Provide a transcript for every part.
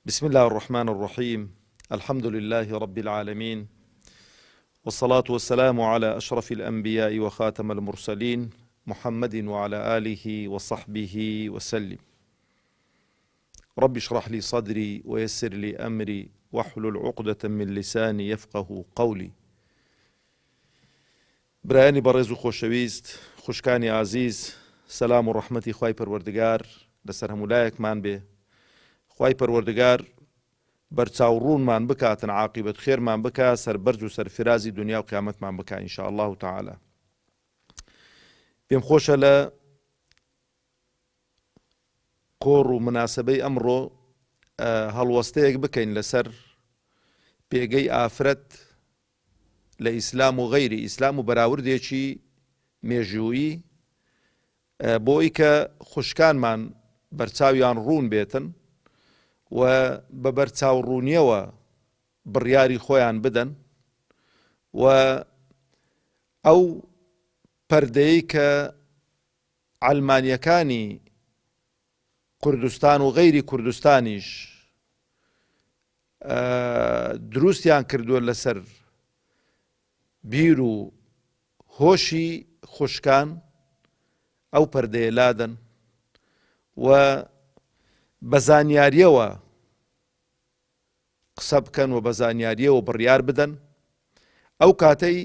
بسم الله الرحمن الرحيم. الحمد لله رب العالمين، والصلاة والسلام على أشرف الأنبياء وخاتم المرسلين محمد وعلى آله وصحبه وسلم. رب اشرح لي صدري ويسر لي أمري واحلل عقدة من لساني يفقه قولي. برایانی بەڕێز و خۆشەویست، خوشکانی عزیز، سەلام و ڕەحمەتی خوای پەروەردگار لەسەر هەموو لایەکمان بێ. خوای پەروەردگار بەرچاوڕوونمان بکاتن، عاقبەت خێرمان بکات، سەربەرز و سەرفرازی دنیا و قیامەتمان بکات ئینشاء الله تعالی. پێم خۆشە لە کۆڕ و مناسبەی ئەمڕۆ هەڵوەستەیەک بکەین لەسەر پێگەی ئافرەت لە ئیسلام و غەیری ئیسلام و بەراوردێکی مێژوویی، بۆی کە خوشکانمان بەرچاویان ڕوون بێتن و بە بەرچاوڕوونیەوە بڕیاری خۆیان بدەن و ئەو پەردەیەی کە عەلمانیەکانی کوردستان و غەیری کوردستانیش دروستیان کردووە لەسەر بیر و هۆشی خوشکان، ئەو پەردەیە لادەن و بە زانیاریەوە قسە بکەن و بە زانیاریەوە بڕیار بدەن. ئەو کاتەی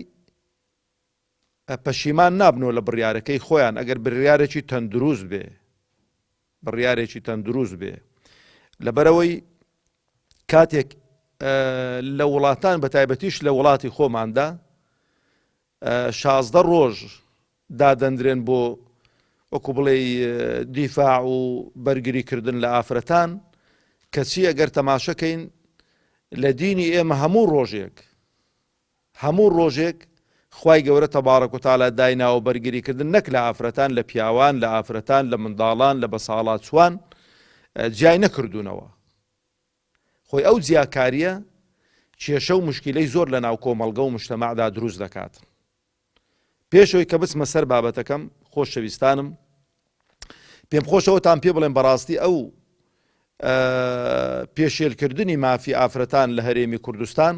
پەشیمان نابنەوە لە بڕیارەکەی خۆیان ئەگەر بڕیارێکی تەندروست بێ، بڕیارێکی تەندروست بێ. لەبەرەوەی کاتێک لە وڵاتان بە تایبەتیش لە وڵاتی خۆماندا 16 ڕۆژ دادەندرێن بۆ وەکو بڵێ دیفاع و بەرگریکردن لە ئافرەتان، کەچی ئەگەر تەماشەکەین لە دینی ئێمە هەموو ڕۆژێک خوای گەورە تەبارەک و تەعالا دایناوە بەرگریکردن نەک لە ئافرەتان، لە پیاوان، لە ئافرەتان، لە منداڵان، لە بەساڵات چوان جیای نەکردوونەوە. خۆی ئەو جیاکاریە کێشە و مشکلەی زۆر لە ناو کۆمەڵگە و مجتەماعدا دروست دەکات. پێشەوەی کە بچمە سەر بابەتەکەم، خۆشەویستانم، پێم خۆشەوەتان پێ بڵێم بەڕاستی ئەو پێشێلکردنی مافی ئافرەتان لە هەرێمی کوردستان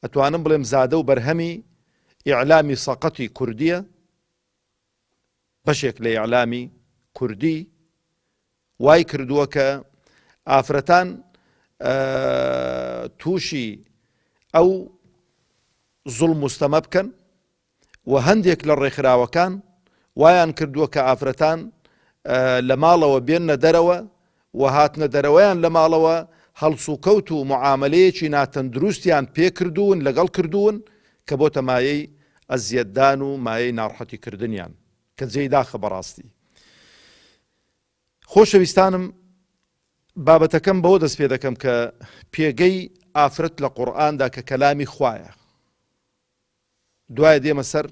ئەتوانم بڵێم زادە و بەرهەمی ئیعلامی سەقەتی کوردیە، بەشێک لە ئیعلامی کوردی وای کردووە کە ئافرەتان تووشی ئەو زوڵم و ستەمە بکەن و هەندێک لە ڕێکخراوەکان وایان کردووە کە ئافرەتان لە ماڵەوە بێننە دەرەوە و هاتنە دەرەوەیان لە ماڵەوە هەڵسوکەوت و معاملەیەکی ناتەندروستیان پێ کردوون، لەگەڵ کردوون کە بۆتە مایەی ئەزیەتدان و مایەی ناڕەحەتی کردنیان، کە جێی داخە بەڕاستی. خۆشەویستانم، بابەتەکەم بەوە دەست پێ دەکەم کە پێگەی ئافرەت لە قورئاندا کە کەلامی خوایە. دوایە دێمە سەر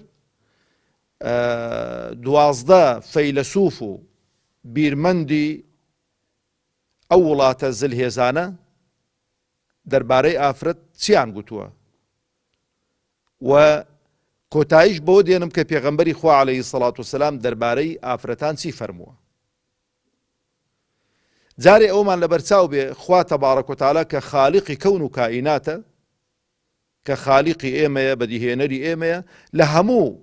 12 فەیلسوف و بیرمەندی ئەو وڵاتە زلهێزانە دەربارەی ئافرەت چیان گوتووە و کۆتاییش بەوە دێنم کە پێغەمبەری خوا عەلەیهی سەڵات وسەلام دەربارەی ئافرەتان چی فەرمووە. جارێ ئەومان لەبەرچاو بێ خوا تەبارەک و تەعالا کە خاڵقی کەون و کائیناتە، کە خاڵقی ئێمەیە، بەدیهێنەری ئێمەیە، لە هەموو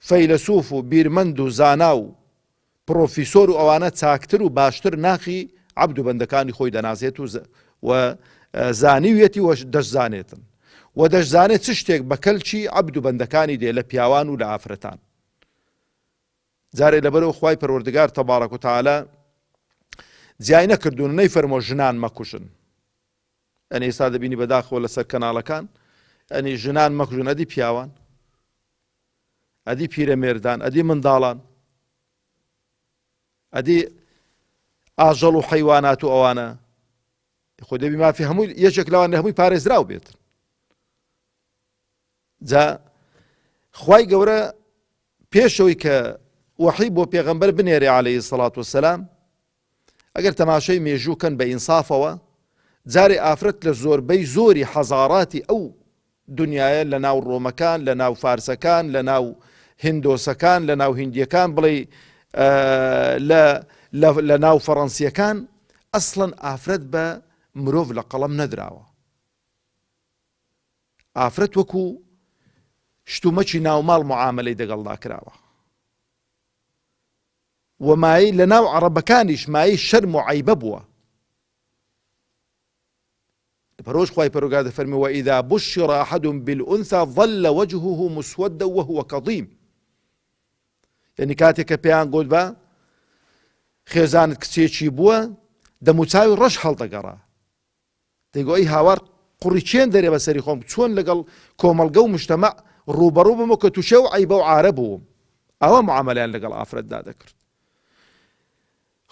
فەیلسوف و بیرمەند و زانا و پرۆفیسۆر و ئەوانە چاکتر و باشتر ناخی عەبد و بەندەکانی خۆی دەنازێت و زانیوێتی و دەشزانێتن و دەشزانێت چ شتێک بە کەلکی عەبد و بەندەکانی دێ لە پیاوان و لە ئافرەتان. جارێ لەبەرەوە خوای پەروەردگار تەبارەک و تەعالا جیای نەکردوون، نەیفەرمۆ ژنان مەکوشن. ئەنی ئێستا دەبینی بەداخەوە لەسەر کەناڵەکان ئەنی ژنان مەکوژن، ئەدی پیاوان، ئەدی پیرەمێردان، ئەدی منداڵان، ئەدی ئاژەڵ و حەیوانات و ئەوانە. خۆ دەبی مافی هەمووی یەکێک لەوان لە هەمووی پارێزراو بێت. جا خوای گەورە پێشەوەی کە وەحی بۆ پێغەمبەر بنێرێ عەلەیهی سەڵات وسەلام، ئەگەر تەماشای مێژووکەن بە ئینسافەوە، جارێ ئافرەت لە زۆربەی زۆری حەزاڕاتی ئەو دنیاە، لە ناو ڕۆمەکان، لە ناو فارسەکان، لە ناو هندۆسەکان، لە ناو هیندیەکان، بڵێ لە ناو فەڕەنسیەکان، ئەسڵەن ئافرەت بە مرۆڤ لە قەڵەم نەدراوە. ئافرەت وەکو شتومەکی ناوماڵ معاملەی دەگەڵدا کراوە و مای لە ناو عەرەبەکانیش مای شەرم و عەیبە بووە. لەبەرەوەش خوای پەروەردگار دەفەرمێ وئیذا بشر أحد بالأنثى ظل وجهه مسودا وهو كظيم. یعنی کاتێک کە پێیان گوت بە خێزانت کچێکی بووە دەموچاوی ڕەش هەڵدەگەڕا، دەیگۆ ئەی هاوار قوڕی چێن دەرێ بەسەری خۆم، چۆن لەگەڵ کۆمەڵگە و مجتەمەع ڕوبەڕوو بمەوە کە تووشێ و عەیبە و عارە بووم. ئەوە معامەلەیان لەگەڵ ئافرەتدا دەکرد.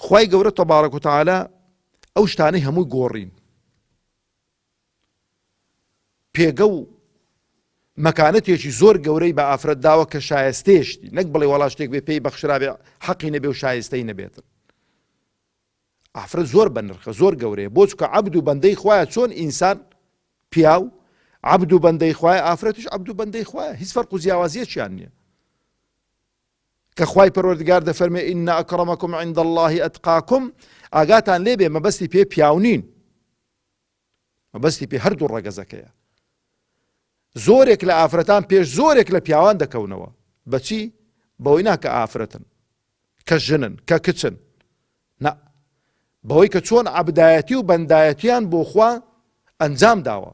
خوای گەورە تەبارەک و تەعالا ئەو شتانەی هەمووی گۆڕین، پێگە و مەکانەتێکی زۆر گەورەی بە ئافرەت داوە کە شایستێشتی، نەک بڵێ وەڵا شتێک بێ پێی بەخشرابێ حەقی نەبێ و شایستەی نەبێتن. ئافرەت زۆر بەنرخە، زۆر گەورەیە، بۆ چکە عەبد و بەندەی خوایە. چۆن ئینسان پیاو عەبد و بەندەی خوایە، ئافرەتیش عەبد و بەندەی خوایە، هیچ فەرق و جیاوازیەکیان نییە. کە خوای پەروەردگار دەفەرمێ ئین ئەکرەمەکم عند الله ئەتقاکم، ئاگاتان لێبێ مەبەستی پێ پیاو نین، مەبەستی پێ هەردوو ڕەگەزەکەیە. زۆرێک لە ئافرەتان پێش زۆرێک لە پیاوان دەکەونەوە. بەچی؟ بەوەی ناکە ئافرەتن، کە ژنن، کە کچن، نە، بەوەی کە چۆن عەبدایەتی و بەندایەتیان بۆ خوا ئەنجام داوە،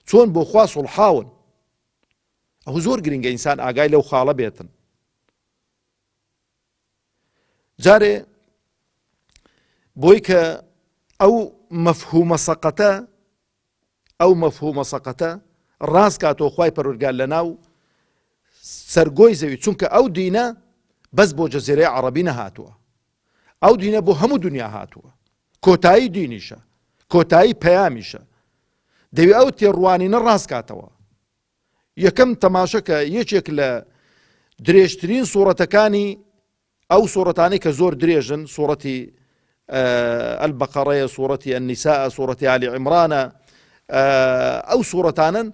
چۆن بۆ خوا سوڵحاون. ئەو زۆر گرنگە ئینسان ئاگای لەو خاڵە بێتن. جارێ بۆی کە ئەو مەفهومە سەقەتە ڕاست کاتەوە خوای پەروەردگار لە ناو سەرگۆی زەوی، چونکە ئەو دینە بەس بۆ جەزیرەی عەرەبی نەهاتووە، ئەو دینە بۆ هەموو دنیا هاتووە، کۆتایی دینیشە، کۆتایی پەیامیشە. دەوێت ئەو تێڕوانینە ڕاست کاتەوە. یەکەم تەماشەکە یەکێک لە درێژترین سوورەتەکانی ئەو سوورەتانەی کە زۆر درێژن، سوورەتی ئەلبەقەڕەیە، سوورەتی ئەنیساءە، سوورەتی ئالی عیمرانە، ئەو سوورەتانن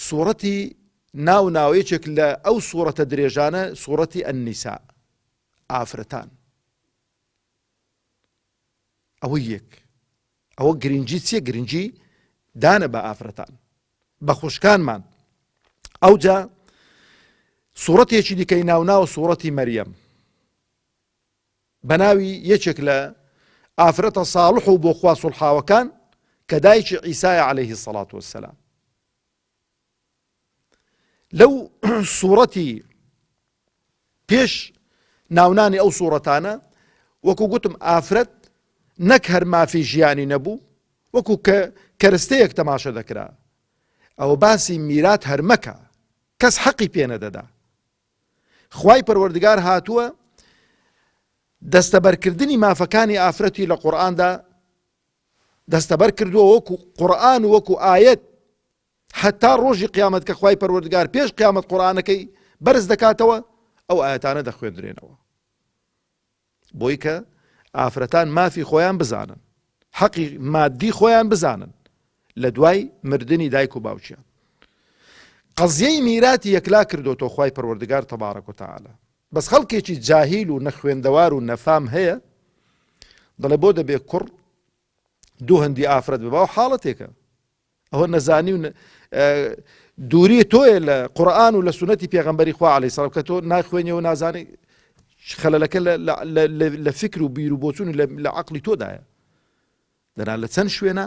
سوورەتی ناویەکێک لە ئەو سوورەتە درێژانە سوورەتی ئەنیساء، ئافرەتان. ئەوە یەک، ئەوە گرنگی چیە؟ گرنگی دانە بە ئافرەتان، بە خوشکانمان. ئەوجا سوورەتێکی دیکەی ناوناوە سوورەتی مەریەم، بەناوی یەکێک لە ئافرەتە ساڵح و بۆ خوا سوڵحاوەکان کە دایکی عیسایە عەلەیهی سەڵات وەسسەلام. لەو سوورەتی پێش ناونانی ئەو سوورەتانە وەکو گوتم ئافرەت نەک هەر مافی ژیانی نەبوو، وەکو کە کەرستەیەک تەماشە دەکرا. ئەوە باسی میرات هەرمەکە، کەس حەقی پێ نەدەدا. خوای پەروەردگار هاتووە دەستەبەرکردنی مافەکانی ئافرەتی لە قورئاندا دەستەبەر کردووە، وەکو قورئان و وەکو ئایەت، حتا ڕۆژی قیامەت کە خوای پەروەردگار پێش قیامەت قورئانەکەی بەرز دەکاتەوە، ئەو ئایەتانە دەخوێندرێنەوە، بۆی کە ئافرەتان مافی خۆیان بزانن، حەقی مادی خۆیان بزانن لە دوای مردنی دایک و باوکیان. قەزیەی میراتی یەکلا کردوتەوە خوای پەروەردگار تەبارەک و تەعالا. بەس خەڵکێکی جاهیل و نەخوێندەوار و نەفام هەیە، دەڵێ بۆ دەبێ کوڕ دوو هەندی ئافرەت ببا و حاڵەتێکە. ئەوە نەزانی و دووری تۆیە لە قورئان و لە سونەتی پێغەمبەری خوا عەلەیهی سەلام، کە تۆ ناخوێنیەوە و نازانی خەلەلەکە لە فکر و بیر و بۆچوون و لە عەقڵی تۆدایە. دەنا لە چەند شوێنە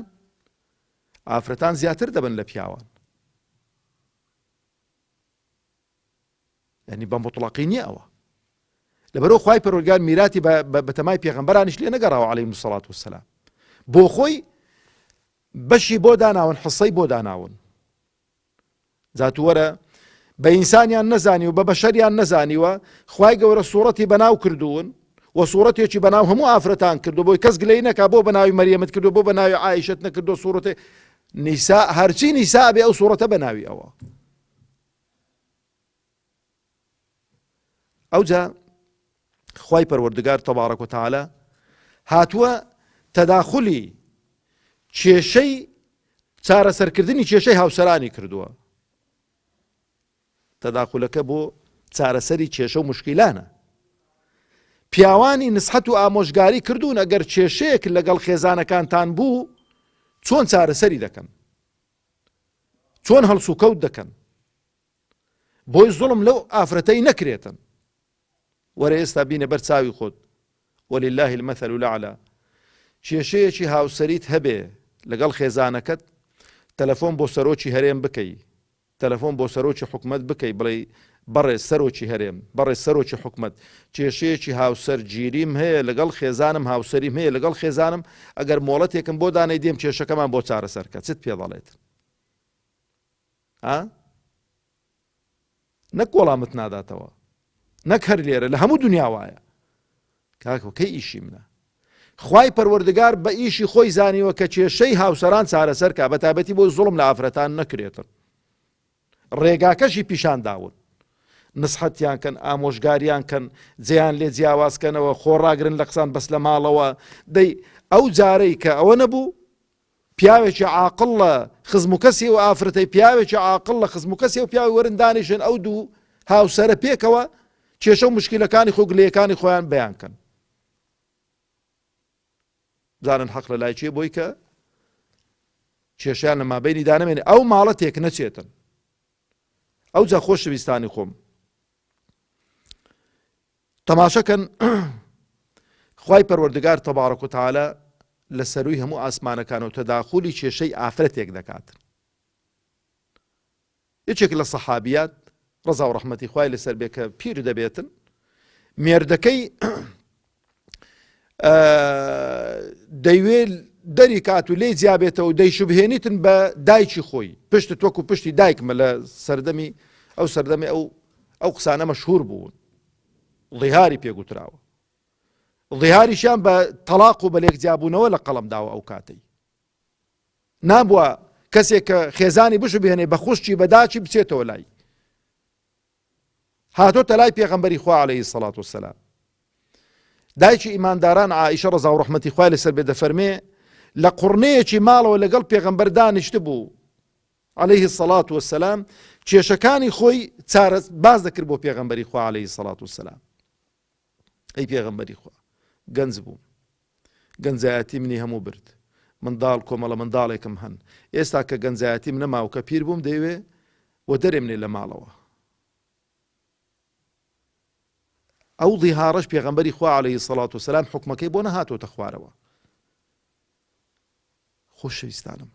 ئافرەتان زیاتر دەبن لە پیاوان، یعنی بە مطلقی نییە ئەوە. لەبەرەوە خوای پەروەردگار میراتی بە تەمای پێغەمبەرانیش لێ نەگەڕاوە عەلەیهیمو سەڵات وەسسەلام، بۆ خۆی بەشی بۆ داناون، حسەی بۆ داناون. زاتووەرە بە ئینسانیان نەزانی و بە بەشەریان نەزانیوە، خوای گەورە سوورەتی بەناو کردوون و سوورەتێکی بەناو هەموو ئافرەتان کردو، بۆی کەس گلەی نەکا بۆ بەناوی مەریەمت کردو، بۆ بەناوی عایشەت نەکردو، سوورەتێ نیسا هەرچی نیسا بێ ئەو سوورەتە بەناوی ئەوە. ئەوجا خوای پەروەردگار تەبارەک و تەعالا هاتووە تەداخلی کێشەی چارەسەرکردنی کێشەی هاوسەرانی کردووە. تەداخولەکە بۆ چارەسەری کێشە و مشکیلانە. پیاوانی نسحەت و ئامۆژگاری کردوون ئەگەر کێشەیەک لەگەڵ خێزانەکانتان بوو چۆن چارەسەری دەکەن، چۆن هەڵس و کەوت دەکەن بۆی زوڵم لەو ئافرەتەی نەکرێتن. وەرە ئێستا بینە بەر چاوی خۆت، وەلله المەثل الأعلى، کێشەیەکی هاوسەریت هەبێ لەگەڵ خێزانەکەت، تەلەفۆن بۆ سەرۆکی هەرێم بکەی، تەلەفۆن بۆ سەرۆکی حکومەت بکەی، بڵێ بەڕێ سەرۆکی هەرێم، بەڕێ سەرۆکی حکومەت، کێشەیەکی هاوسەر گیریم هەیە لەگەڵ خێزانم، هاوسەریم هەیە لەگەڵ خێزانم، ئەگەر مۆڵەتێکم بۆ دانەی دێم کێشەکەمان بۆ چارەسەرکە، چت پێ دەڵێت؟ نەک وەڵامت ناداتەوە، نەک هەر لێرە، لە هەموو دنیا وایە. کاکە کەی ئیشی منە؟ خوای پەروەردگار بە ئیشی خۆی زانیوە کە کێشەی هاوسەران چارەسەرکە، بە تایبەتی بۆ زوڵم لە ئافرەتان نەکرێتن. ڕێگاکەشی پیشان داون، نسحەتیان کەن، ئامۆژگاریان کەن، جێیان لێ جیاوازکەنەوە، خۆڕاگرن لە قسان بەس لە ماڵەوە. دەی ئەو جارەی کە ئەوە نەبوو، پیاوێکی عاقڵ لە خزموکەسی و ئافرەتەی پیاوێکی عاقڵ لە خزموکەسی و پیاوی وەرن دانیشن ئەو دوو هاوسەرە پێکەوە کێشە و مشکلەکانی خۆ گلەیەکانی خۆیان بەیان کەن. بزانن حەق لە لای چێ بۆی کە کێشیان لە مابەینی دانەمێنێ، ئەو ماڵە تێک نەچێتن. ئەو جا خۆشەویستانی خۆم، تەماشەکەن خوای پەروەردگار تەبارەک و تەعالە لە سەرووی هەموو ئاسمانەکان و تەداخولی کێشەی ئافرەتێک دەکاتن. یەکێک لە سەحابیات ڕەزا و ڕەحمەتی خوای لەسەر بێ کە پیر دەبێتن، مێردەکەی دەیوێت دەری کات و لێی جیابێتەوە و دەیشوبهێنیتن بە دایکی خۆی، پشتت وەکو پشتی دایکمە لە سەردەمی ئەو قسانە مەشهور بوون، ڵیهاری پێگوتراوە، ڵیهاریشیان بە تەلاق و بە لێکجیابوونەوە لە قەڵەم داوە. ئەو کاتەی نابووە کەسێک کە خێزانی بشوبهێنێ بە خوشتی بە داچی بچێتەوە لای، هاتۆتە لای پێغەمبەری خوا عەلەیهی سەڵات وەسەلام. دایکی ئیمانداران عائیشە ڕەزا و ڕەحمەتی خوای لەسەر بێ دەفەرمێ لە قوڕنەیەکی ماڵەوە لەگەڵ پێغەمبەر دانیشت بوو عەلەیهی سەڵات وەسەلام، کێشەکانی خۆی باز دەکرد بۆ پێغەمبەری خوا عەلەیهی سەڵات وەسەلام. ئەی پێغەمبەری خوا، گەنج بووم، گەنجایەتی منی هەموو برد، منداڵ کۆمەڵە منداڵێکم هەن، ئێستا کە گەنجایەتیم نەماوە کە پیر بووم دەیوێ وە دەرێمنێ لە ماڵەوە. ئەو ڵیهارەش پێغەمبەری خوا عەلەیهی سەڵات وەسەلام حوکمەکەی بۆ نەهاتۆتە خوارەوە. خۆشەویستانم،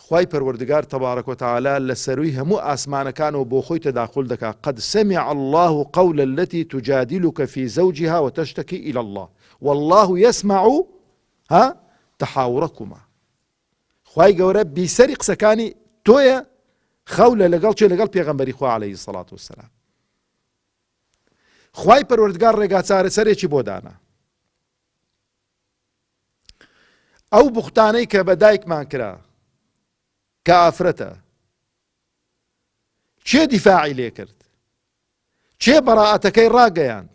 خوای پەروەردگار تەبارەک و تەعالە لە سەرووی هەموو ئاسمانەکانەوە بۆ خۆی تەداخل دەکات. قەد سەمیع الله قەوڵ الەتی توجادیلوکە فی زەوجها وتەشتەکی ئیلە الله والله یەسمع تەحاورەکما. خوای گەورە بیسەری قسەکانی تۆیە خەولە لەگەڵ چێ؟ لەگەڵ پێغەمبەری خوا عەلەیهی سەڵات وەسەلام. خوای پەروەردگار ڕێگا چارەسەرێکی بۆ دانا. ئەو بوختانەی کە بە دایکمان کرا کە ئافرەتە، چێ دیفاعی لێ کرد؟ چێ بەڕائەتەکەی ڕاگەیاند؟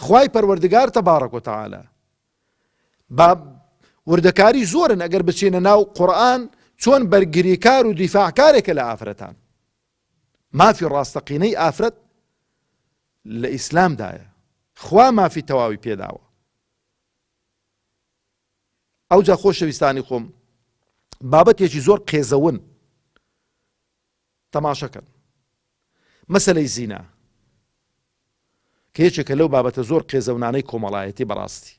خوای پەروەردگار تەبارەک و تەعالە. با وردەکاری زۆرن ئەگەر بچینە ناو قورئان چۆن بەرگریکار و دیفاعکارێکە لە ئافرەتان. مافی ڕاستەقینەی ئافرەت لە ئیسلامدایە، خوا مافی تەواوی پێداوە. ئەو جا خۆشەویستانی خۆم، بابەتێکی زۆر قێزەون تەماشەکەن، مەسەلەی زینا کە یەکێکە لەو بابەتە زۆر قێزەونانەی کۆمەڵایەتی بەڕاستی،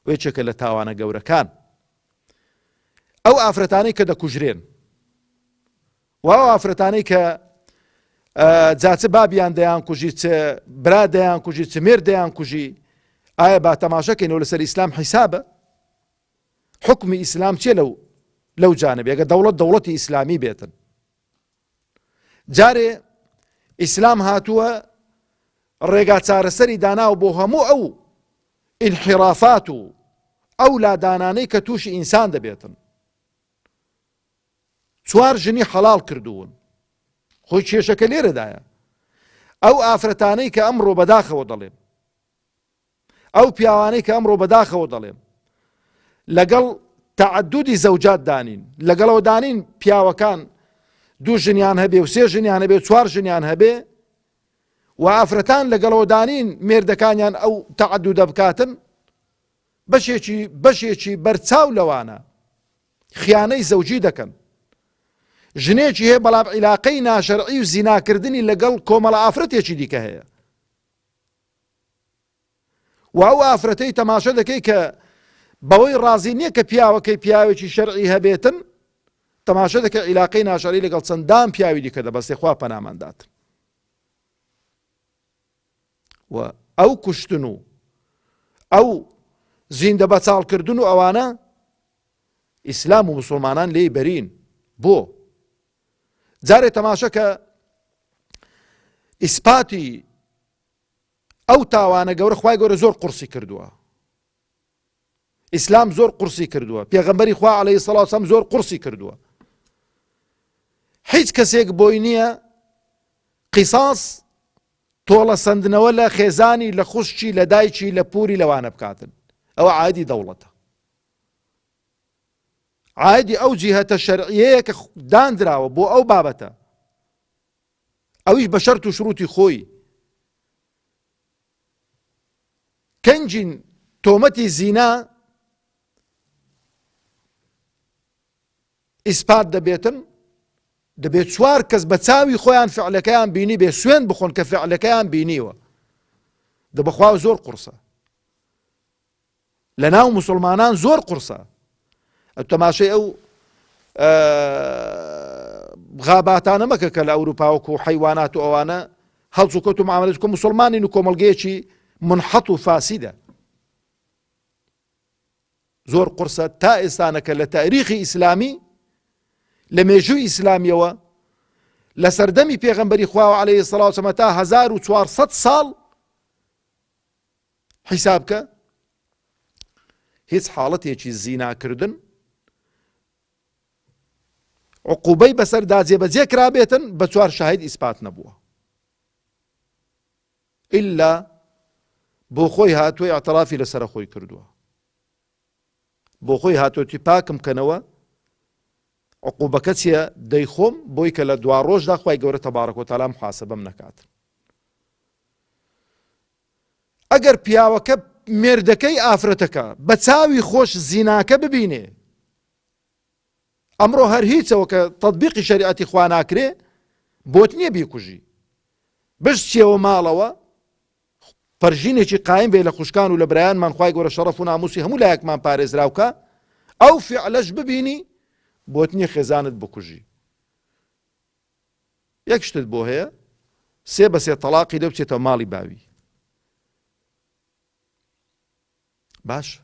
و یەکێکە لە تاوانە گەورەکان. ئەو ئافرەتانەی کە دەکوژرێن و ئەو ئافرەتانەی کە جاچە بابیان دەیان کوژی، چ برا دەیان کوژی، چ مێر دەیان کوژی، ئایا با تەماشەکەینەوە لەسەر ئیسلام حیسابە؟ حکمی ئیسلام چێ لەو جانب؟ ئەگە دەوڵەتی ئیسلامی بێتن، جارێ ئیسلام هاتووە ڕێگا چارەسەری داناوە بۆ هەموو ئەو ئینحیرافات و ئەو لادانانەی کە تووشی ئینسان دەبێتن. 4 ژنی حەڵال کردوون، خۆی کێشەکە لێرەدایە. ئەو ئافرەتانەی کە ئەمڕۆ بەداخەوە دەڵێم، ئەو پیاوانەی کە ئەمڕۆ بەداخەوە دەڵێم لەگەڵ تەعەدودی زەوجات دانین، لەگەڵەوە دانین پیاوەکان 2 ژنیان هەبێ و 3 ژنیان هەبێ و 4 ژنیان هەبێ، و ئافرەتان لەگەڵەوە دانین مێردەکانیان ئەو تەعەدودە بکاتن، بەشێکی بەرچاو لەوانە خیانەی زەوجی دەکەن، ژنێکی هەیە بەڵام عیلاقەی ناشەرعی و زیناکردنی لەگەڵ کۆمەڵە ئافرەتێکی دیکە هەیە، و ئەو ئافرەتەی تەماشە دەکەی کە بەوەی ڕازی نییە کە پیاوەکەی پیاوێکی شەرعی هەبێتن، تەماشە دەکە عیلاقەی ناشەرعی لەگەڵ چەندان پیاوی دیکە دەبەستێ، خوا پەنامانداتن. و ئەو کوشتن و ئەو زیندە بەچاڵکردن و ئەوانە ئیسلام و موسڵمانان لێی بەرین. بۆ جارێ تەماشە کە ئیسپاتی ئەو تاوانە گەورە خوای گەورە زۆر قورسی کردووە، ئیسلام زۆر قورسی کردووە، پێغەمبەری خوا عەلەیهی سەڵات وسەلام زۆر قورسی کردووە. هیچ کەسێک بۆی نییە قیساس تۆڵە سندنەوە لە خێزانی، لە خوشکی، لە دایکی، لە پووری لەوانە بکاتن. ئەوە عایدی دەوڵەتە، عایدی ئەو جیهەتە شەرعیەیە کە دانراوە بۆ ئەو بابەتە، ئەویش بە شەرت و شروتی خۆی. کەنجین تۆمەتی زینا ئیسپات دەبێتن، دەبێت 4 کەس بە چاوی خۆیان فعلەکەیان بینی بێ سوێن بخۆن کە فعلەکەیان بینیوە. دەبەخوا زۆر قورسە، لە ناو موسڵمانان زۆر قورسە. ئەو تەماشەی ئەو غاباتانە مەکە کە لە ئەوروپا وەکو حەیوانات و ئەوانە هەڵس و کەوت و معاملەت کە موسڵمانین و کۆمەڵگەیەکی منحەط و فاسیدە. زۆر قورسە تا ئێستانەکە لە تاریخی ئیسلامی، لە مێژووی ئیسلامیەوە، لە سەردەمی پێغەمبەری خوا عەلەیهی سەڵات وسەلام تا 1400 ساڵ حیسابکە هیچ حاڵەتێکی زیناکردن عقوبەی بەسەردا جێبەجێ کرابێتن بە 4 شاهید ئیسپات نەبووە، ئیلا بۆ خۆی هاتووی ئەعترافی لەسەر خۆی کردووە، بۆ خۆی هاتووەتی پاکم کەنەوە، عقوبەکە چییە؟ دەیخۆم بۆی کە لە دوا ڕۆژدا خوای گەورە تەبارەک و تەعالا محاسەبەم نەکاتن. ئەگەر پیاوەکە مێردەکەی ئافرەتەکە بە چاوی خۆش زیناکە ببینێ، ئەمڕۆ هەر هیچەوە کە تەطبیقی شەریعەتی خوا ناکرێ، بۆت نییە بیکوژی، بشتیەوە ماڵەوە پەرژینێکی قایم بێ لە خوشکان و لە برایانمان خوای گەورە شەڕەف و ناموسی هەموو لایەکمان پارێزراوکە، ئەو فعلەش ببینی بۆت نییە خێزانت بکوژی. یەک شتت بۆ هەیە، 3 بە 3 تەلاقی دە بچێتەوە ماڵی باوی. باش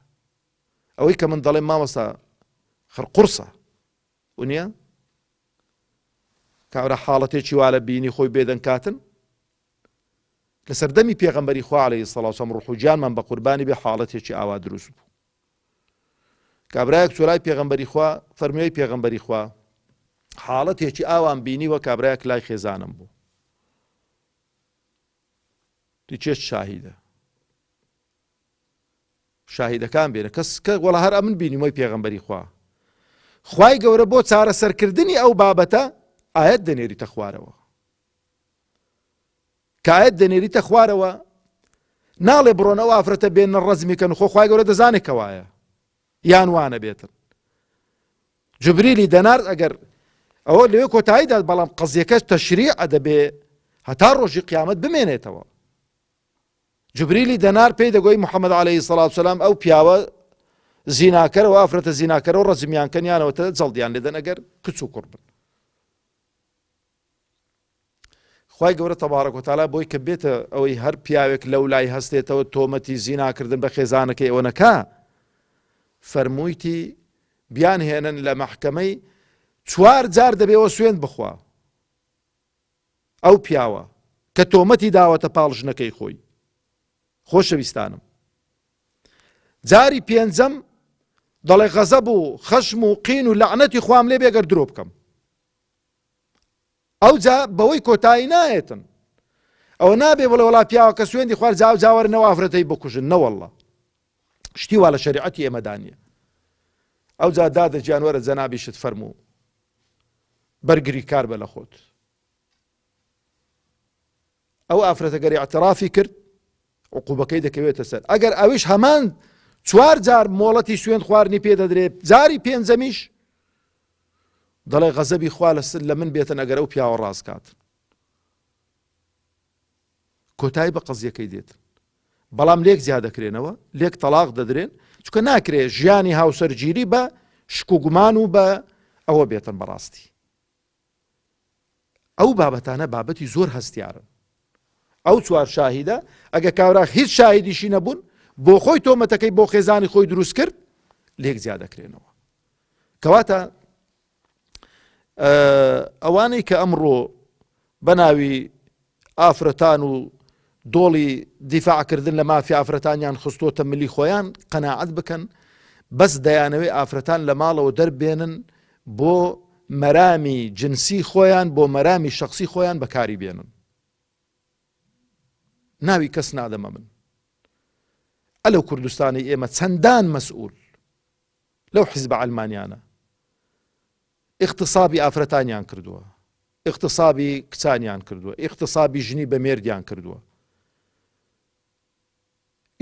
ئەوەی کە من دەڵێم مامەستا خڕ قورسە ونیە کابرا حاڵەتێکی وا لە بینی خۆی بێدەن کاتن لە سەردەمی پێغەمبەری خوا عەلەیهی سەڵات وسەلام ڕوح و گیانمان بە قوربانی بێ حاڵەتێکی ئاوا دروست بوو. کابرایەک چۆلای پێغەمبەری خوا فەرمووی پێغەمبەری خوا حاڵەتێکی ئاوان بینیوە، کابرایەک لای خێزانم بوو. دی چێشت شاهیدە؟ شاهیدەکان بێنە کەس کە وەڵا هەر ئەمن بینیمەوەی پێغەمبەری خوا. خوای گەورە بۆ چارەسەرکردنی ئەو بابەتە ئایەت دەنێریتە خوارەوە، کە ئایەت دەنێریتە خوارەوە ناڵێ بڕۆن ئەو ئافرەتە بێنە ڕەزمیکەن، خۆ خوای گەورە دەزانێت کە وایە یان وانە بێتن. جبریلی دەنارد ئەگەر ئەوە لەوێ کۆتاییدا، بەڵام قەزیەکە تەشریع دەبێ هەتا ڕۆژی قیامەت بمێنێتەوە. جبریلی دەنار پێی دەگوی محەممەد عەلەیهی سەڵات وسەلام ئەو پیاوە زیناکەرەوە ئافرەتە زیناکەرەوە ڕەزمیان کەنیانەوەتە جەڵدیان لێدەن ئەگەر کچ و کوڕ بن. خوای گەورە تەبارەک و تەعالا بۆی کە بێتە ئەوەی هەر پیاوێک لەو لای هەستێتەوە تۆمەتی زیناکردن بە خێزانەکەی ئەوە نەکا، فەرموویتی بیان هێنن لە مەحکەمەی 4 جار دەبێەوە سوێند بخوا ئەو پیاوە کە تۆمەتی داوەتە پاڵ ژنەکەی خۆی. خۆشەویستانم، جاری 5ەم دەڵێ غەزەب و خەشم و قین و لەعنەتی خوام لێ بێگەر درۆ بکەم. ئەو جا بەوەی کۆتایی نایەتن، ئەوە نابێ بڵێ وڵا پیاوە کە سوێندی خوارد جاوەرنەوە ئافرەتەی بکوژن، نەوەڵڵا شتی وا لە شەریعەتی ئێمەدانیە. ئەو جا دادە گیانوەرە جەنابیشت فەرموو بەرگری کار بە لە خۆت. ئەو ئافرەتە گەری ئەعترافی کرد عقوبەکەی دەکەوێتە سەر. ئەگەر ئەویش هەمان 4 جار مۆڵەتی سوێند خواردنی پێ دەدرێت، جاری پێنجەمیش دەڵێ غەزەبی خوا لە من بێتن ئەگەر ئەو پیاوە ڕاستکات. کۆتایی بە قەزیەکەی دێت، بەڵام لێک زیاد دەکرێنەوە، لێک تەلاق دەدرێن، چونکە ناکرێت ژیانی هاوسەرگیری بە شکوگومان و بە ئەوە بێتن بەڕاستی. ئەو بابەتانە بابەتی زۆر هەستیارن. ئەو 4 شاهیدە ئەگە کاوراک هیچ شاهیدیشی نەبوون، بۆ خۆی تۆمەتەکەی بۆ خێزانی خۆی دروست کرد، لێک زیاد دەکرێنەوە. کەواتە ئەوانەی کە ئەمڕۆ بەناوی ئافرەتان و دۆڵی دیفاعکردن لە مافی ئافرەتانیان خستۆتە ملی خۆیان قەناعەت بکەن، بەس دەیانەوێ ئافرەتان لە ماڵەوە دەربێنن بۆ مەرامی جنسی خۆیان، بۆ مەرامی شخصی خۆیان بەکاری بێنن. ناوی کەس نادەمە من. ئەلەو کوردستانی ئێمە چەندان مەسئول لەو حیزبە عەلمانیانە اغتصابی ئافرەتانیان کردووە، اغتصابی کچانیان کردووە، اغتصابی ژنی بە مێردیان کردووە.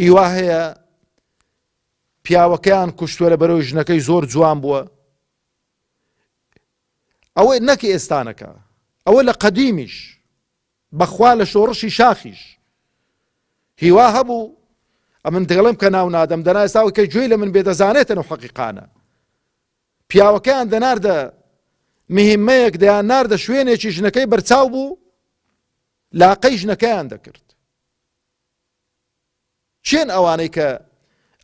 ئیوا هەیە پیاوەکەیان کوشتووە لە بەرەوەی ژنەکەی زۆر جوان بووە. ئەوە نەکی ئێستانەکە، ئەوە لە قەدیمیش بەخوا لە شۆڕشی شاخیش هیوا هەبوو. ئەمن دەڵێم کە ناو نادەم، دەنا ئێستاوە کە گوێی لە من بێدەزانێتن و حەقیقانە. پیاوەکەیان دەناردە مهمەیەک، دەیان ناردە شوێنێکی ژنەکەی بەرچاو بوو، لاقەی ژنەکەیان دەکرد. چێن ئەوانەی کە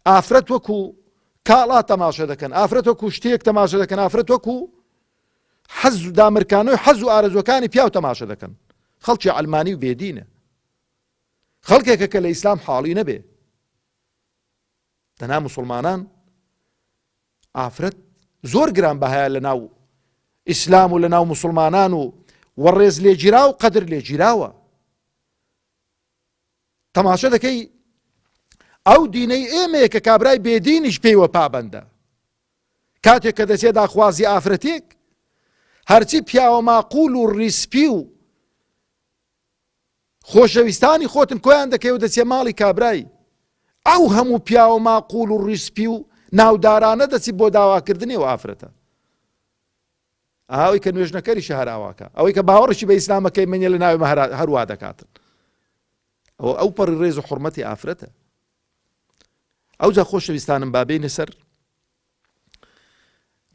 ئافرەت وەکو کاڵا تەماشە دەکەن، ئافرەت وەکو شتێک تەماشە دەکەن، ئافرەت وەکو حەز و دامرکانەوەی حەز و ئارەزوەکانی پیاو تەماشە دەکەن. خەڵکی عەلمانی و بێدینە، خەڵکێکە کە لە ئیسلام حاڵی نەبێ. تەنها موسڵمانان ئافرەت زۆر گرانبەهایە لە ناو ئیسلام و لە ناو موسڵمانان و وەڕێز لێگیرا و قەدر لێگیراوە. تەماشە دەکەی ئەو دینەی ئێمەیە کە کابرای بێدینیش پێیوە پابەندە. کاتێک کە دەچێت داخوازی ئافرەتێک، هەرچی پیاوە ماقول و ڕیسپی و خۆشەویستانی خۆتن کۆیان دەکەی و دەچێ ماڵی کابرایی، ئەو هەموو پیاوە ماقول و ڕیسپی و ناودارانە دەچی بۆ داواکردنی و ئافرەتە. ئەوەی کە نوێژنەکەریشە هەراواکە، ئەوەی کە باوەڕشی بە ئیسلامەکەی منێ لە ناوی هەروە دەکاتن. ئەو پەڕی ڕێز و حورمەتی ئافرەتە. ئەو جا خۆشەویستانم بابینە سەر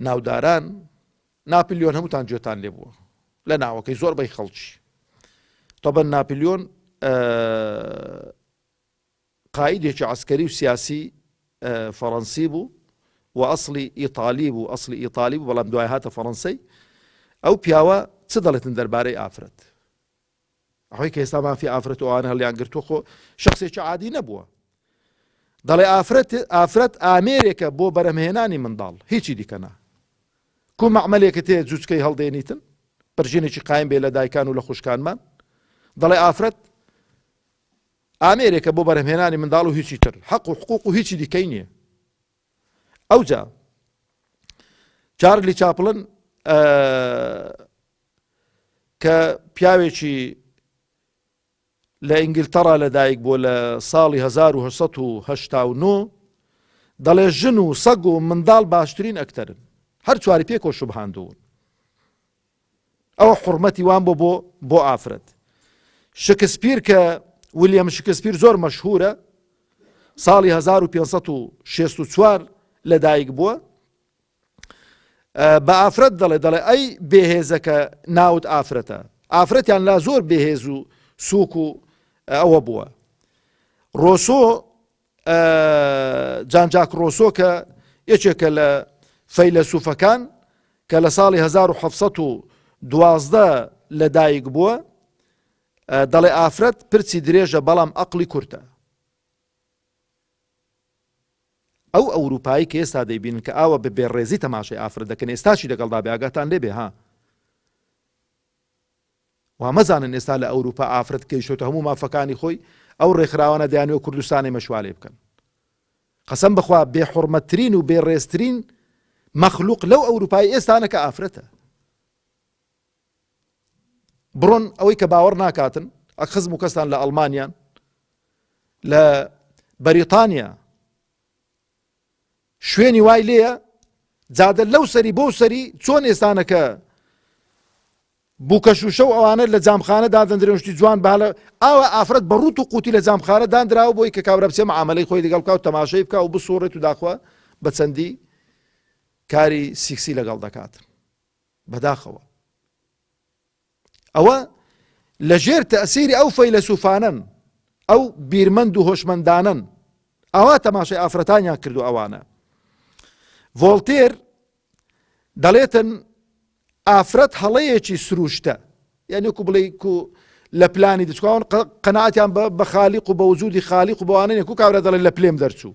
ناوداران. ناپلیۆن هەمووتان گوێتان لێ بووە لە ناوەکەی زۆر بەی خەڵکی. تۆبەن ناپلیۆن قائیدێکی عسکەری و سیاسی فەڕەنسی بوو و ئەسڵی ئیتالی بوو، ئەسڵی ئیتالی بوو، بەڵام دوای هاتە فەڕەنسەی. ئەو پیاوە چ دەڵێتن دەربارەی ئافرەت؟ ئەوەی کە ئێستا مافی ئافرەت و ئەوانە هەڵیان گرتووە، خۆ شخصێکی عادی نەبووە. دەڵێ ئافرەت ئامێرێکە بۆ بەرەمهێنانی منداڵ، هیچی دیکەنا. کو مەعمەلێکە تێ جوچکەی هەڵدێنیتن، پرژینێکی قایم بێ لە دایکان و لە خوشکانمان. دەڵێ ئافرەت ئامێرێکە بۆ بەرەمهێنانی منداڵ و هیچی تر، حەق و حقوق و هیچی دیکەی نییە. ئەوجا چارلی چاپڵن کە پیاوێکی لە ئینگلتەرا لەدایک بۆ لە ساڵی 1989 دەڵێ ژن و سەگ و منداڵ باشترین ئەکتەرن، هەر چواری پێکۆ شوبهاندوون. ئەوە حورمەتی وان بۆ ئافرەت. شکسپیر کە ویلیام شکسپیر زۆر مەشهورە، ساڵی 1564 لەدایک بووە، بە ئافرەت دەڵێ ئەی بێهێزەکە ناوت ئافرەتە. ئافرەتیان لا زۆر بێهێز و سووک و ئەوە بووە. ڕۆسۆ، جان جاک ڕۆسۆ کە یەکێکە لە فەیلسوفەکان کە لە ساڵی 1712 لەدایک بووە، دەڵێ ئافرەت پرچی درێژە بەڵام ئەقلی کورتە. ئەو ئەوروپایی کە ئێستا دەیبینن کە ئاوە بە بێڕێزی تەماشای ئافرەت دەکەن، ئێستاشی لەگەڵدا بێ ئاگاتان لێبێ ها. وا مەزانن ئێستا لە ئەوروپا ئافرەت کەیشۆتە هەموو مافەکانی خۆی، ئەو ڕێکخراوانە دەیانوێ کوردستانی مەشوالێ بکەن. قەسەم بخوا بێحورمەتترین و بێڕێزترین مەخلوق لەو ئەوروپای ئێستانە کە ئافرەتە. بڕۆن ئەوەی کە باوەڕ ناکاتن، ئەخزم و کەستان لە ئەڵمانیان، لە بەریتانیا، شوێنی وای لێیە جادە لەو سەری بۆ سەری چۆن ئێستانەکە بووکەش و شەو ئەوانە لە جامخانە دادەندرێن شتی جوان باڵە ئاوە ئافرەت بەڕوت و قوتی لە جامخانە دانراوە بۆی کە کابرا بچێ معاملەی خۆی لەگەڵ بکە و تەماشای بکە و بسوڕێت و داخوا بە چەندی کاری سیکسی لەگەڵ دەکات بەداخەوە. ئەوە لەژێر تەئسیری ئەو فەیلسوفانن ئەو بیرمەند و هۆشمەندانن ئەوە تەماشای ئافرەتانیان کردو. ئەوانە ڤۆڵتێر دەڵێتن ئافرەت هەڵەیەکی سروشتە، یعنی وەکو بڵێ لە پلانی دەچکاون قەناعەتیان بە خالیق و بە وجودی خالیق و بەوانەیە کو کابرا دەڵێن لە پلێم دەرچوو،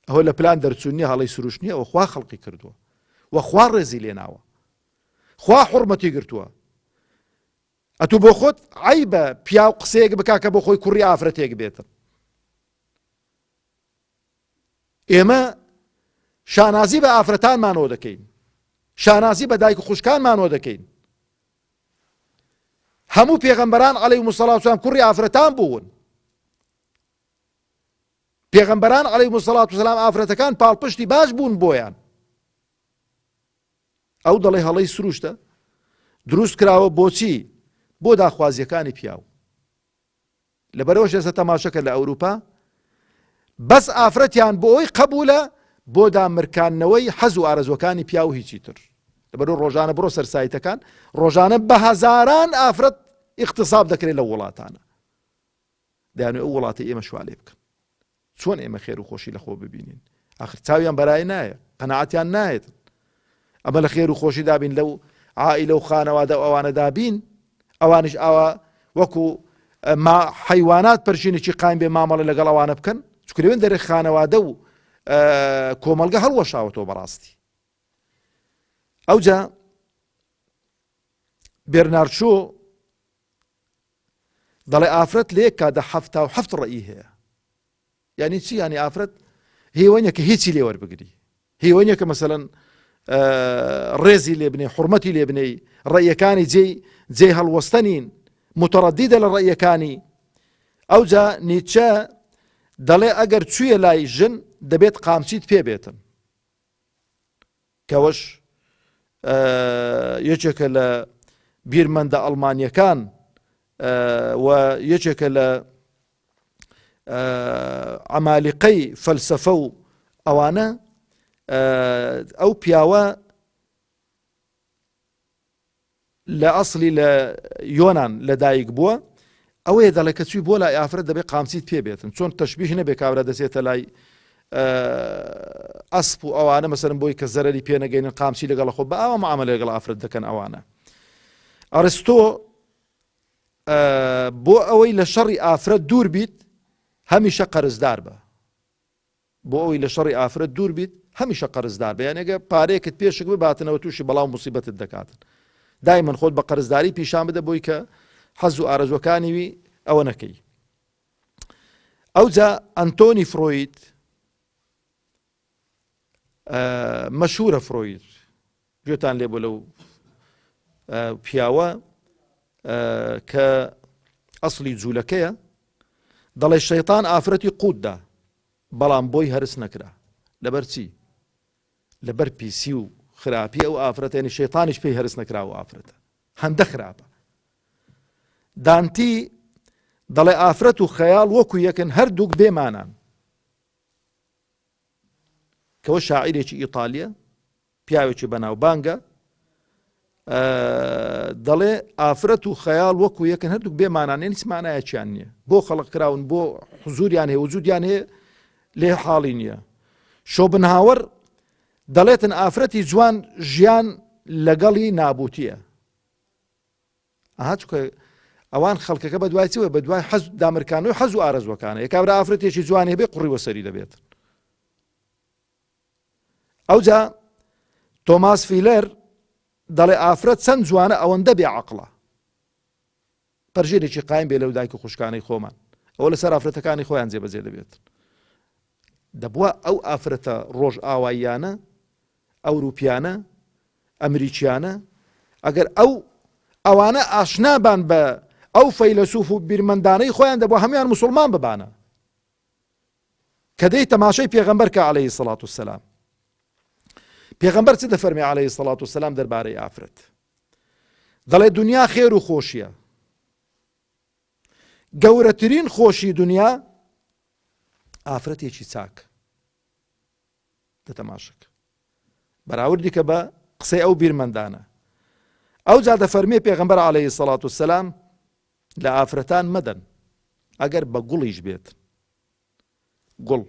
ئەوە لە پلان دەرچوو نییە، هەڵەی سروشت نییە، ئەوە خوا خەڵقی کردووە و خوا ڕێزی لێناوە، خوا حورمەتی گرتووە. ئەتوو بۆ خۆت عەیبە پیا و قسەیەک بکا کە بۆ خۆی کوڕی ئافرەتێک بێتن. ئێمە شانازی بە ئافرەتانمانەوە دەکەین، شانازی بە دایک و خوشکانمانەوە دەکەین. هەموو پێغەمبەران عەلەیهیمو سەڵاتو وەسەلام کوڕی ئافرەتان بوون. پێغەمبەران عەلەیهیمو سەڵاتو وەسەلام ئافرەتەکان پاڵپشتی باش بوون بۆیان. ئەو دەڵێ هەڵەی سروشتە دروست کراوە بۆچی؟ بۆ داخوازیەکانی پیاو. لەبەرەوەش ئێستا تەماشەکە لە ئەوروپا بەس ئافرەتیان بۆ ئەوی قەبوولە بۆ دامرکاندنەوەی حەز و ئارەزوەکانی پیا و هیچی تر. لەبەرەوە ڕۆژانە بڕۆ سەر سایتەکان ڕۆژانە بە هەزاران ئافرەت ئیغتیساب دەکرێت لە وڵاتانە. دەیانوێ ئەو وڵاتی ئێمە شوالێ بکەن. چۆن ئێمە خێر و خۆشی لەخۆ ببینین؟ ئاخر چاویان بەرای نایە، قەناعەتیان نایەت. ئەمە لە خێر و خۆشی دابین لەو عائیلە و خانەوادە و ئەوانە دابین، ئەوانش ئاوا وەکو حەیوانات پەرژینێکی قایم بێ مامەڵە لەگەڵ ئەوانە بکەن، چونکە لەوێن دەرێ خانەوادە و کۆمەلگە هەڵوەشاوەتەوە بەڕاستی. ئەوجا بێرنارد شۆ دەڵێ ئافرەت لە یەک کاتدا 77 ڕەئی هەیە. یعنی چی؟ یعنی ئافرەت هیوانیە کە هیچی لێ وەربگری، هیوانیە کە مەسەلەن ڕێزی لێ بنێ، حورمەتی لێ بنێ، ڕەیەکانی جێ هەڵوەستەنین، متەڕەدیدە لە ڕەیەکانی. ئەوجا نیچە دەڵێ ئەگەر چوویە لای ژن دەبێت قامچیت پێ بێتن، کەوەش یەکێکە لە بیرمەندە ئەڵمانیەکان و یەکێکە لە عەمالیقەی فەلسەفە و ئەوانە. ئەو پیاوە لە ئەسڵی لە یۆنان لەدایک بووە، ئەوەیە دەڵێ کە چووی بۆ لای ئافرەت دەبێت قامچیت پێ بێتن، چۆن تەشبیه نەبێ کابرا دەچێتە لای ئەسپ و ئەوانە مەسەرن بۆی کە زەرەری پێ نەگەینن قامچی لەگەڵ خۆ بە ئەوە معاملە لەگەڵ ئافرەت دەکەن. ئەوانە ئەرستۆ بۆ ئەوەی لە شەڕی ئافرەت دوور بیت هەمیشە قەرزدار بە، بۆ ئەوەی لە شەڕی ئافرەت دوور بیت هەمیشە قەرزدار بە، یانێ ئەگە پارەیەکت پێشک بباتنەوە تووشی بەڵاو موسیبەتت دەکاتن. دایمەن خۆت بە قەرزداری پیشان بدە بۆی کە حەز و ئارەزوەکانی وی ئەوە نەکەی. ئەوجا ئەنتۆنی فرۆید مەشهورە، فرۆید گوێتان لێ بۆ لەو پیاوە کە ئەسڵی جوولەکەیە، دەڵێ شەیطان ئافرەتی قوتدا بەڵام بۆی هەرس نەکرا. لەبەر چی؟ لەبەر پیسی و خراپی ئەو ئافرەتە، یعنی شەیطانیش پێی هەرس نەکراوە ئافرەتە، هەندە خراپە. دانتی دەڵێ ئافرەت و خەیاڵ وەکو یەکن، هەردووک بێمانان. کەوە شاعیرێکی ئیتالیە، پیاوێکی بەناوبانگە، دەڵێ ئافرەت و خەیاڵ وەکو یەکن، هەردووک بێمانان، یعنی هیچ مانایەکیان نییە، بۆ خەڵق کراون، بۆ حوزوریان هەیە، وجودیان هەیە، لێ حاڵی نییە. شۆبنهاوەر دەڵێتن ئافرەتی جوان ژیان لەگەڵی نابوتیە. چونکە ئەوان خەڵکەکە بە دوای چیوە؟ بە دوای حەز دامرکانەوەی حەز و ئارەزوەکانە. یەکابرا ئافرەتێکی جوانی هەبێ قوڕی وەسەری دەبێت. ئەوجا تۆماس فیلەر دەڵێ ئافرەت چەند جوانە ئەوەندە بێعەقڵە. پەرژێرێکی قایم بێ لەو دایک و خوشکانەی خۆمان، ئەوە لەسەر ئافرەتەکانی خۆیان جێبەجێ دەبێت. دەبووە ئەو ئافرەتە ڕۆژ ئاواییانە، ئەوروپیانە، ئەمریکیانە، ئەگەر ئەوانە ئاشنابان بە ئەو فەیلسوف و بیرمەندانەی خۆیان، دەبووە هەمویان موسڵمان ببانە. کە دەی تەماشای پێغەمبەر کە عەلەیهی سەڵات وسەلام. پێغەمبەر چ دەفەرمێ عەلەیهی سەڵات وسەلام دەربارەی ئافرەت؟ دەڵێ دنیا خێر و خۆشیە، گەورەترین خۆشی دنیا ئافرەتێکی چاک. دەتەماشک بەراوردی کە بە قسەی ئەو بیرمەندانە. ئەو جا دەفەرمێ پێغەمبەر عەلەیهی سەڵات وسەلام لە ئافرەتان مەدەن ئەگەر بە گوڵیش بێت، گوڵ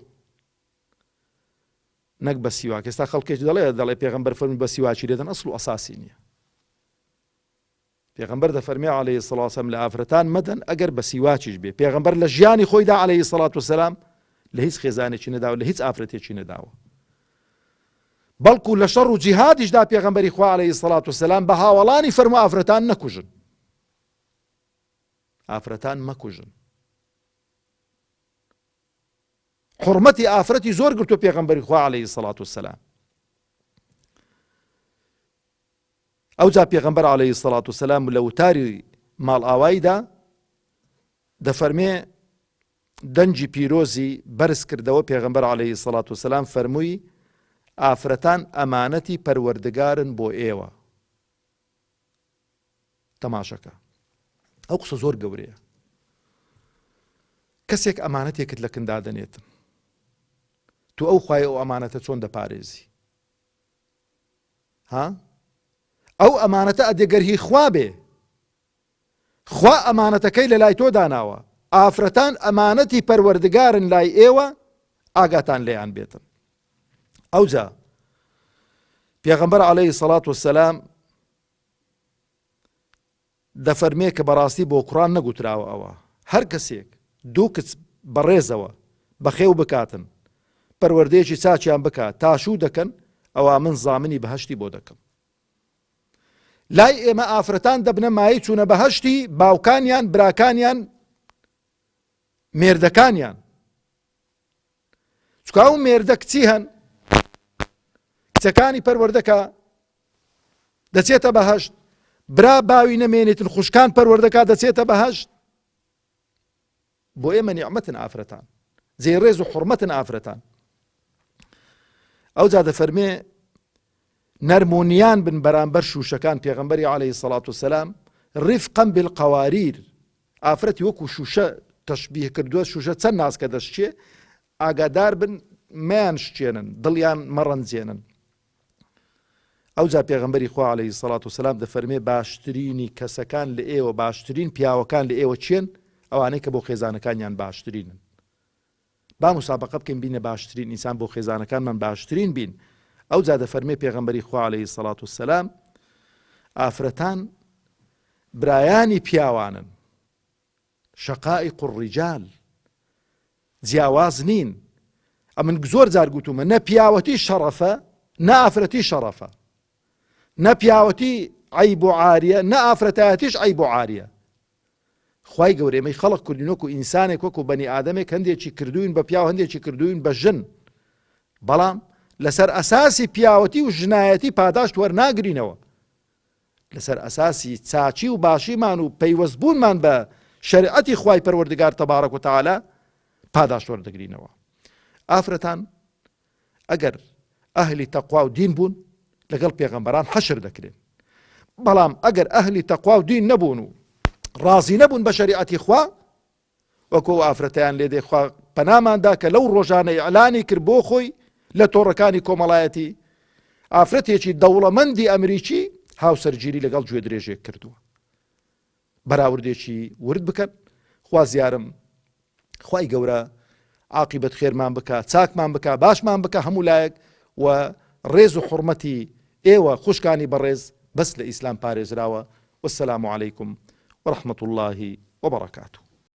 نەک بە سیواک. ئێستا خەڵکێک دەڵێ پێغەمبەر فەرمی بە سیواکی دێدەن، ئەسڵ و ئەساسی نییە. پێغەمبەر دەفەرمێ عەلەیهی سەڵات وسەلام لە ئافرەتان مەدەن ئەگەر بە سیواکیش بێ. پێغەمبەر لە ژیانی خۆیدا عەلەیهی سەڵات وسەلام لە هیچ خێزانێکی نەداوە، لە هیچ ئافرەتێکی نەداوە، بەڵکو لە شەڕ و جیهادیشدا پێغەمبەری خوا عەلەیهی سەڵات وسەلام بە هاوڵانی فەرموو ئافرەتان نەکوژن، ئافرەتان مەکوژن. حورمەتی ئافرەتی زۆر گرتووە پێغەمبەری خوا عەلەیهی سەڵات وسەلام. ئەو جا پێغەمبەر عەلەیهی سەڵات وسەلام لە وتاری ماڵ ئاواییدا دەفەرمێ دەنجی پیرۆزی بەرز کردەوە. پێغەمبەر عەلەیهی سەڵات وسەلام فەرمووی ئافرەتان ئەمانەتی پەروەردگارن بۆ ئێوە. تەماشەکە ئەو قسە زۆر گەورەیە. کەسێک ئەمانەتێکت لە کندا دەنێتن، تو ئەو خوای ئەو ئەمانەتە چۆن دەپارێزی؟ ها؟ ئەو ئەمانەتە ئەدەگەر هی خوا بێ، خوا ئەمانەتەکەی لە لای تۆ داناوە، ئافرەتان ئەمانەتی پەروەردگارن لای ئێوە، ئاگاتان لێیان بێتن. ئەو جا پێغەمبەر عەلەیهی سەڵات وسەلام دەفەرمێ کە بەڕاستی بۆ کوڕان نەگوتراوە ئەوە، هەر کەسێک دوو کچ بەڕێزەوە بەخێو بکاتن، پەروەردەیەکی چاچیان بکات، تاشوو دەکەن، ئەوە من زامنی بەهەشتی بۆ دەکەم. لای ئێمە ئافرەتان دەبنە مای چوونە بەهەشتی باوکانیان، براکانیان، مێردەکانیان. چکە ئەو مێردە کچی هەن، کچەکانی پەروەردەکە دەچێتە بەهەشت، برا باوی نەمێنێتن خوشکان پەروەردەکە دەچێتە بەهەشت. بۆ ئێمە نیعمەتن ئافرەتان، جێڕێز و حورمەتن ئافرەتان. ئەو جا دەفەرمێ نەرمونیان بن بەرامبەر شوشەکان. پێغەمبەری عەلەیهی سەڵات وسەلام ڕیفقەن بالقەواریر، ئافرەتی وەکو شوشە تەشبیه کردووە، شوشە چەند ناسکە دەشتێ، ئاگادار بن مەیان شتێنن، دڵیان مەڕەنجێنن. ئەو جا پێغەمبەری خوا عەلەیهی سەڵات وسەلام دەفەرمێ باشترینی کەسەکان لە ئێوە، باشترین پیاوەکان لە ئێوە چێن؟ ئەوانەی کە بۆ خێزانەکانیان باشترینن. با مسابقە بکەین بینە باشترین ئینسان بۆ خێزانەکانمان باشترین بین. ئەو جا دەفەرمێ پێغەمبەری خوا عەلەیهی سەڵات وسەلام ئافرەتان برایانی پیاوانن، شەقائق الڕیجال، جیاواز نین. ئەمن زۆر جار گوتومە، نە پیاوەتی شەڕەفە، نە ئافرەتی شەڕەفە، نە پیاوەتی عەیب و عاریە، نە ئافرەتایەتیش عەیب و عاریە. خوای گەورە ئێمەی خەڵق کردوین وەکو ئینسانێک، وەکو بەنی ئادەمێک، هەندێکی کردوین بە پیا و هەندێکی کردوین بە ژن، بەڵام لەسەر ئەساسی پیاوەتی و ژنایەتی پاداشت وەرناگرینەوە، لەسەر ئەساسی چاچی و باشیمان و پەیوەستبوونمان بە شەریعەتی خوای پەروەردگار تەبارەک و تەعالا پاداشت وەردەگرینەوە. ئافرەتان ئەگەر ئەهلی تەقوا و دین بوون لەگەڵ پێغەمبەران حەشر دەکرێن، بەڵام ئەگەر ئەهلی تەقوا و دین نەبوون و ڕازی نەبوون بە شەریعەتی خوا، وەکو ئافرەتیان لێ دێخوا پەناماندا کە لەو ڕۆژانە ئیعلانی کرد بۆ خۆی لە تۆڕەکانی کۆمەڵایەتی، ئافرەتێکی دەوڵەمەندی ئەمریکی هاوسەرگیری لەگەڵ گوێ درێژێک کردووە. بەراوردێکی ورد بکەن. خوا زیارم خوای گەورە عاقبەت خێرمان بکە، چاکمان بکە، باشمان بکە هەموو لایەک، و ڕێز و حورمەتی ئێوە خوشکانی بەڕێز بەس لە ئیسلام پارێزراوە. والسلام عەلەیکم ورحمة الله وبركاته.